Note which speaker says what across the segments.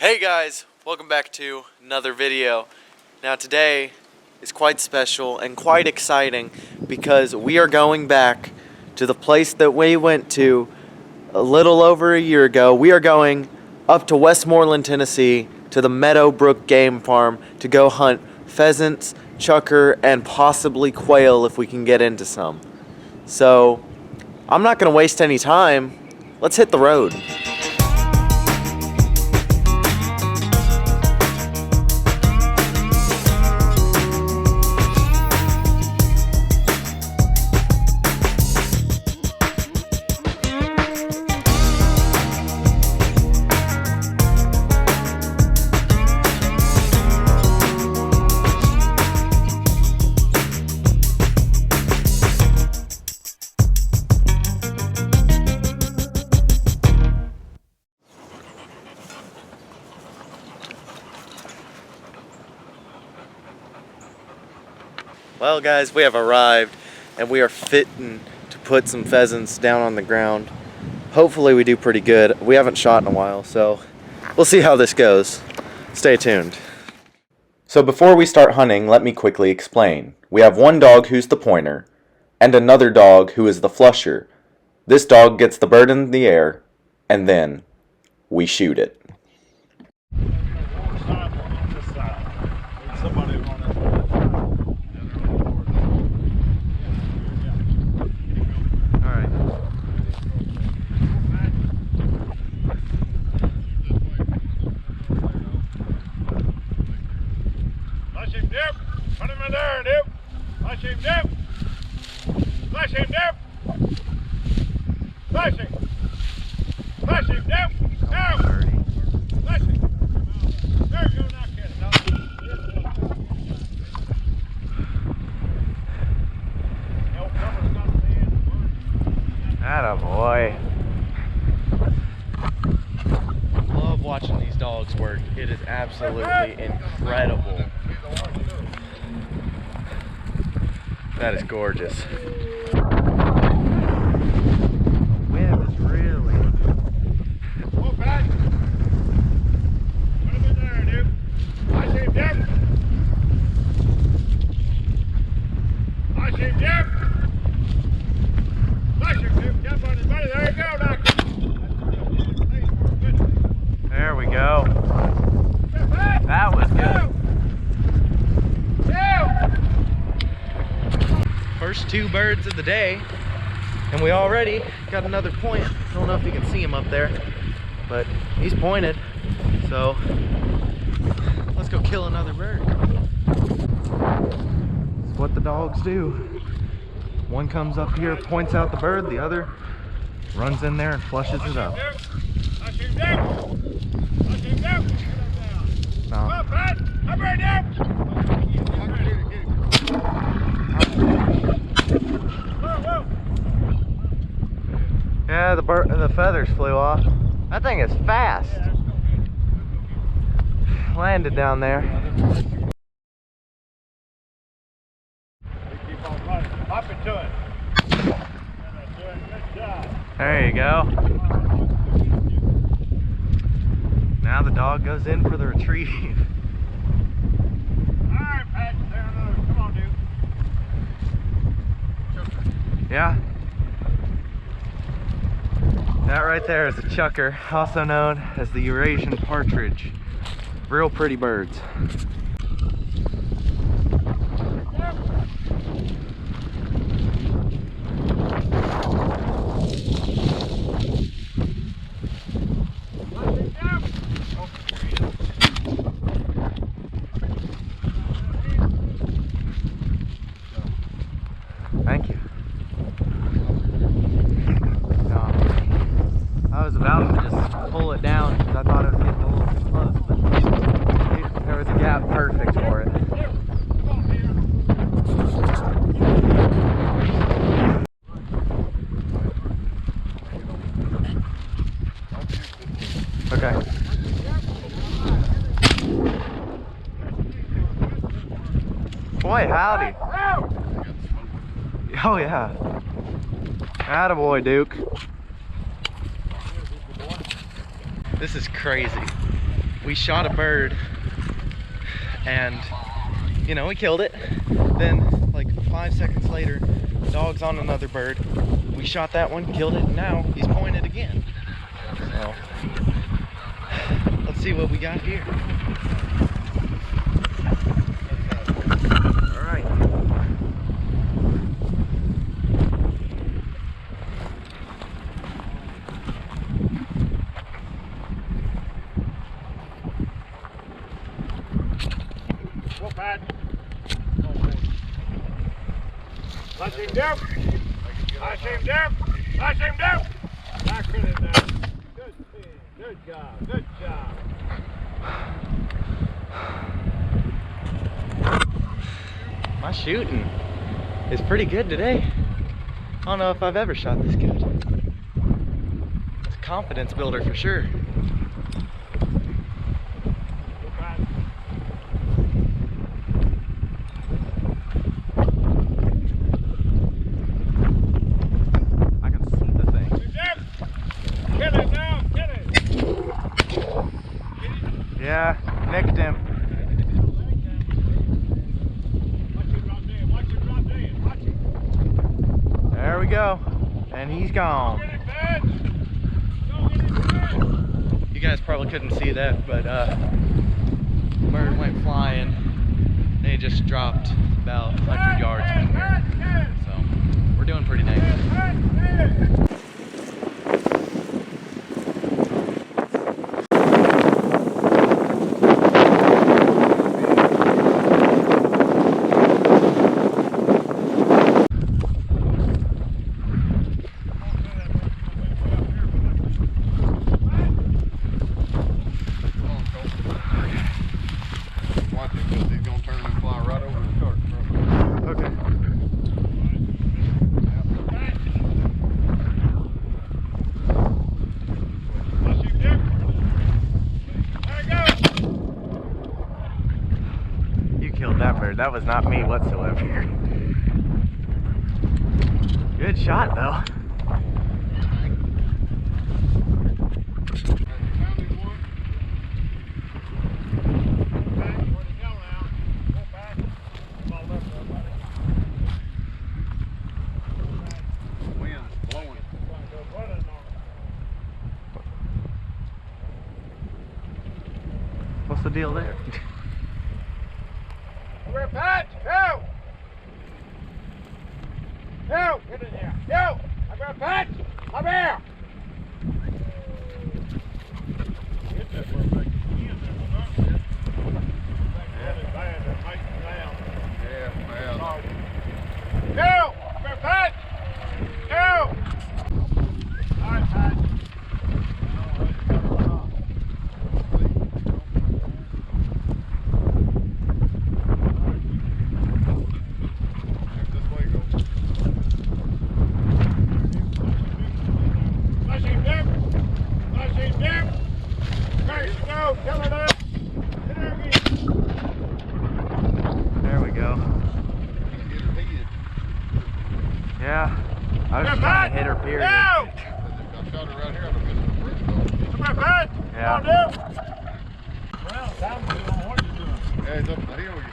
Speaker 1: Hey guys, welcome back to another video. Now today is quite special and quite exciting because we are going back to the place that we went to a little over a year ago. We are going up to Westmoreland, Tennessee to the Meadow Brook Game Farm to go hunt pheasants, chukar, and possibly quail if we can get into some. So I'm not going to waste any time. Let's hit the road. Well guys, we have arrived and we are fitting to put some pheasants down on the ground. Hopefully we do pretty good. We haven't shot in a while, so we'll see how this goes. Stay tuned. So before we start hunting, let me quickly explain. We have one dog who's the pointer and another dog who is the flusher. This dog gets the bird in the air and then we shoot it.
Speaker 2: Put him in there, dude. Flush him, dude. Flush him, dude. Flush him. Flush him, dude. Now. Flush him. There you go, now, kid.
Speaker 1: Atta boy. Love watching these dogs work. It is absolutely incredible. That is gorgeous. Wind is really.
Speaker 2: Oh, back. Put him in there, dude. Flush him, dude. Flush him, dude. Flush him, dude. Jump on his buddy. There you go, Doctor.
Speaker 1: There we go. That was good. First two birds of the day, and we already got another point. I don't know if you can see him up there, but he's pointed. So let's go kill another bird. It's what the dogs do. One comes up here, points out the bird, the other runs in there and flushes it up. No. Yeah, the feathers flew off. That thing is fast. Landed down there.
Speaker 2: Keep on running. Hop into it. Good job.
Speaker 1: There you go. Now the dog goes in for the retrieve.
Speaker 2: Alright, Pat. Come on, dude.
Speaker 1: Yeah. That right there is a chukar, also known as the Eurasian partridge. Real pretty birds. Thank you. I was about to just pull it down because I thought it was getting a little too close, but there was a gap perfect for it. Okay. Boy, howdy. Oh yeah. Attaboy, Duke. This is crazy. we shot a bird and, you know, we killed it. Then like 5 seconds later, dog's on another bird. We shot that one, killed it, and now he's pointed again. So let's see what we got here. All right.
Speaker 2: Whoop that. Let's him down. Let's him down. Let's him down. Back in it now. Good thing. Good job. Good job.
Speaker 1: My shooting is pretty good today. I don't know if I've ever shot this good. It's a confidence builder for sure. I can see the thing.
Speaker 2: Kill it now. Kill it.
Speaker 1: Yeah, nicked him. There we go, and he's gone. You guys probably couldn't see that, but bird went flying. And he just dropped about 100 yards from here. So we're doing pretty dang good. That bird, that was not me whatsoever. Good shot though. What's the deal there?
Speaker 2: We're Pat! Go! Go! Get in here! Go! I'm going Pat! Come here! Get that one back in there. Go! We're Pat! Go! All right, Pat.
Speaker 1: There we go. Yeah, I was just trying to hit her period.
Speaker 2: Yeah.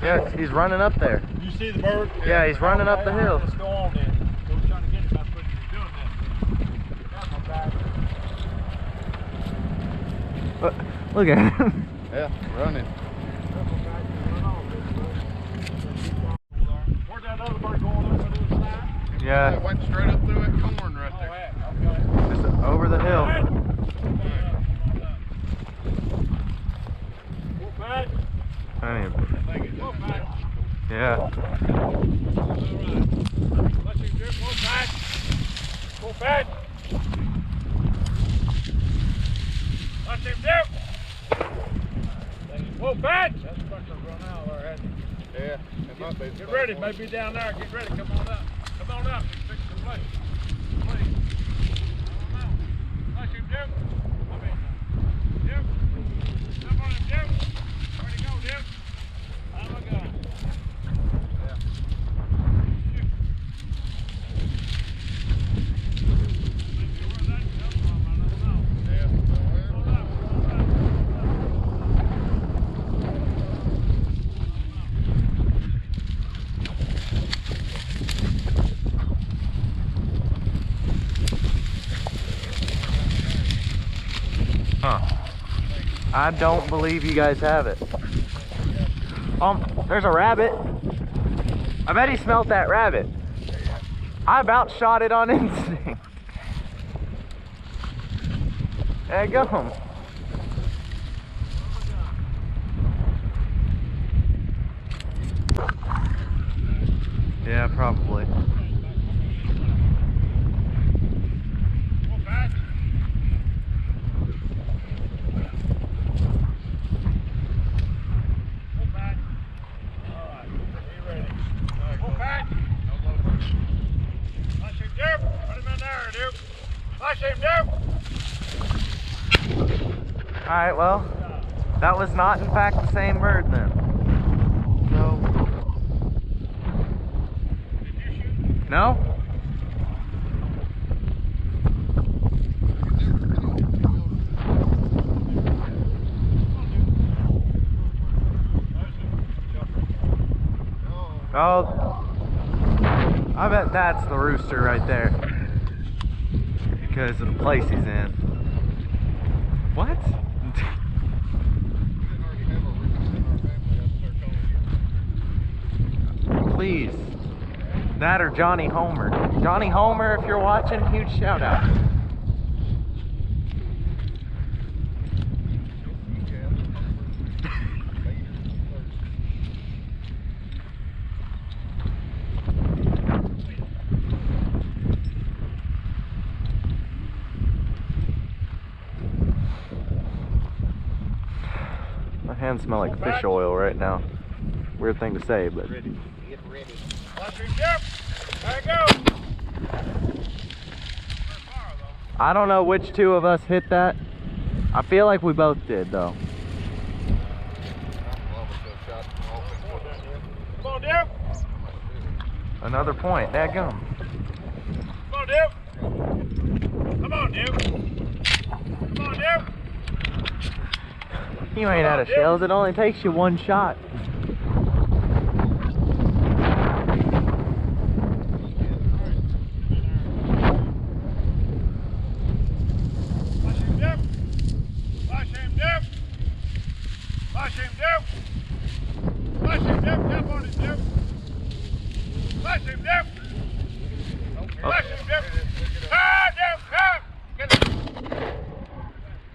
Speaker 1: Yeah, he's running up there.
Speaker 2: You see the bird?
Speaker 1: Yeah, he's running up the hill.
Speaker 2: Let's go on then. Go trying to get it. That's what you're doing then.
Speaker 1: Look at him.
Speaker 3: Yeah, running.
Speaker 2: Where's that other bird going over to the side?
Speaker 1: Yeah.
Speaker 3: It went straight up through that corn right there.
Speaker 2: Okay.
Speaker 1: Just over the hill.
Speaker 2: Go back. Go back.
Speaker 1: Yeah.
Speaker 2: Let you do. Go back. Go back. Let him do. Whoa, back! That's supposed to run out already.
Speaker 3: Yeah, it might be.
Speaker 2: Get ready, maybe down there. Get ready. Come on up. Come on up. Fix the place. Please. Come on. Let him do. Come in. Jim. Come on, Jim. Where'd he go, Jim? Oh my God. Yeah. Shoot. Maybe where that come from, I don't know.
Speaker 3: Yeah.
Speaker 2: Come on up. Come on up.
Speaker 1: I don't believe you guys have it. There's a rabbit. I bet he smelt that rabbit. I about shot it on instinct. There you go. Yeah, probably. Alright, well, that was not in fact the same bird then. So, no? Oh, I bet that's the rooster right there. Because of the place he's in. What? Please. That or Johnny Homer. Johnny Homer, if you're watching, huge shout out. My hands smell like fish oil right now. Weird thing to say, but.
Speaker 2: Get ready. Watch your jump. There you go.
Speaker 1: I don't know which two of us hit that. I feel like we both did, though.
Speaker 2: Come on, Dip.
Speaker 1: Another point. Dadgum.
Speaker 2: Come on, Dip. Come on, Dip. Come on, Dip.
Speaker 1: You ain't out of shells. It only takes you one shot.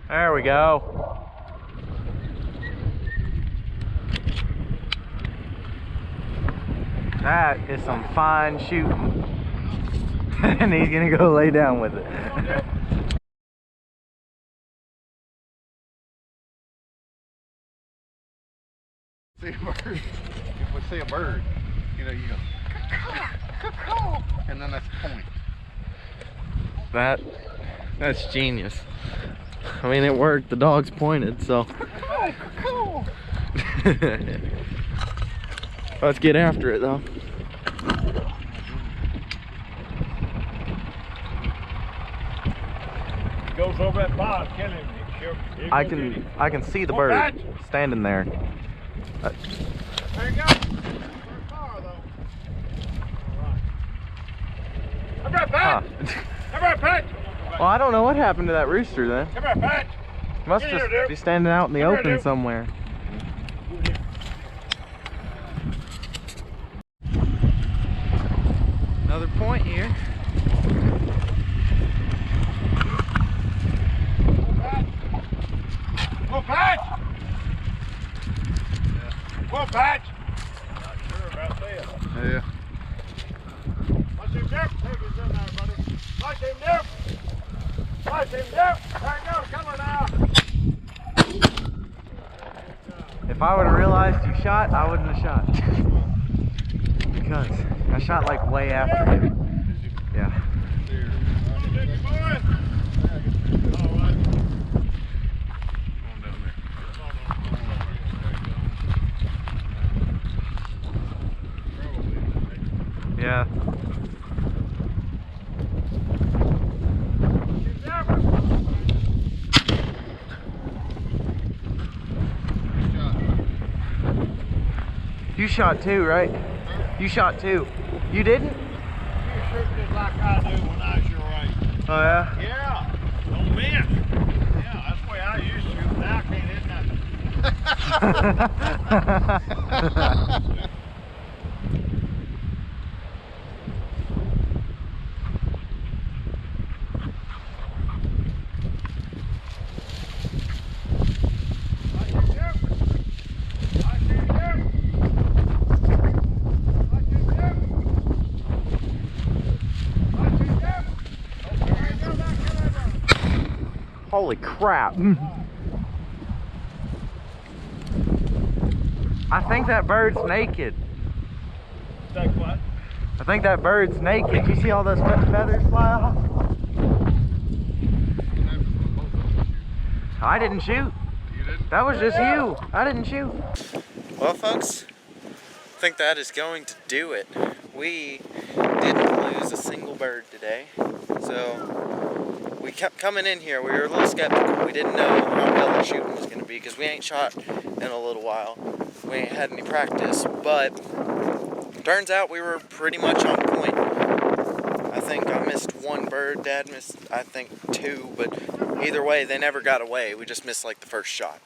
Speaker 1: There we go. That is some fine shooting. And he's gonna go lay down with it.
Speaker 3: See a bird. If we see a bird, you know, you go, caw, and then that's a point.
Speaker 1: That's genius. I mean, it worked. The dog's pointed, so. Let's get after it, though.
Speaker 2: He goes over that pond, kill him.
Speaker 1: I can see the bird standing there.
Speaker 2: There you go. Far, though. Come here, Pat. Come here, Pat.
Speaker 1: Well, I don't know what happened to that rooster then.
Speaker 2: Come here, Pat.
Speaker 1: Must just be standing out in the open somewhere. Another point here.
Speaker 2: Whoa, Pat! Whoa, Pat! Not sure about that.
Speaker 3: Yeah.
Speaker 2: Watch him dip. Take his in there, buddy. Watch him dip. Watch him dip. There you go. Come on now.
Speaker 1: If I would have realized you shot, I wouldn't have shot. Because I shot like way after you. Yeah.
Speaker 2: Come on, Dickie boy. All right.
Speaker 1: Yeah. You shot two, right? You shot two. You didn't?
Speaker 2: You shooting it like I do when I was your age.
Speaker 1: Oh yeah?
Speaker 2: Yeah. Don't miss. Yeah, that's the way I used to. Now I can't hit nothing.
Speaker 1: Holy crap. I think that bird's naked.
Speaker 2: Take what?
Speaker 1: I think that bird's naked. You see all those feathers fly off? I didn't shoot.
Speaker 3: You didn't?
Speaker 1: That was just you. I didn't shoot. Well, folks, I think that is going to do it. We didn't lose a single bird today. So we kept coming in here. We were a little skeptical. We didn't know how well the shooting was going to be because we ain't shot in a little while. We ain't had any practice, but turns out we were pretty much on point. I think I missed one bird. Dad missed, I think, two, but either way, they never got away. We just missed like the first shot.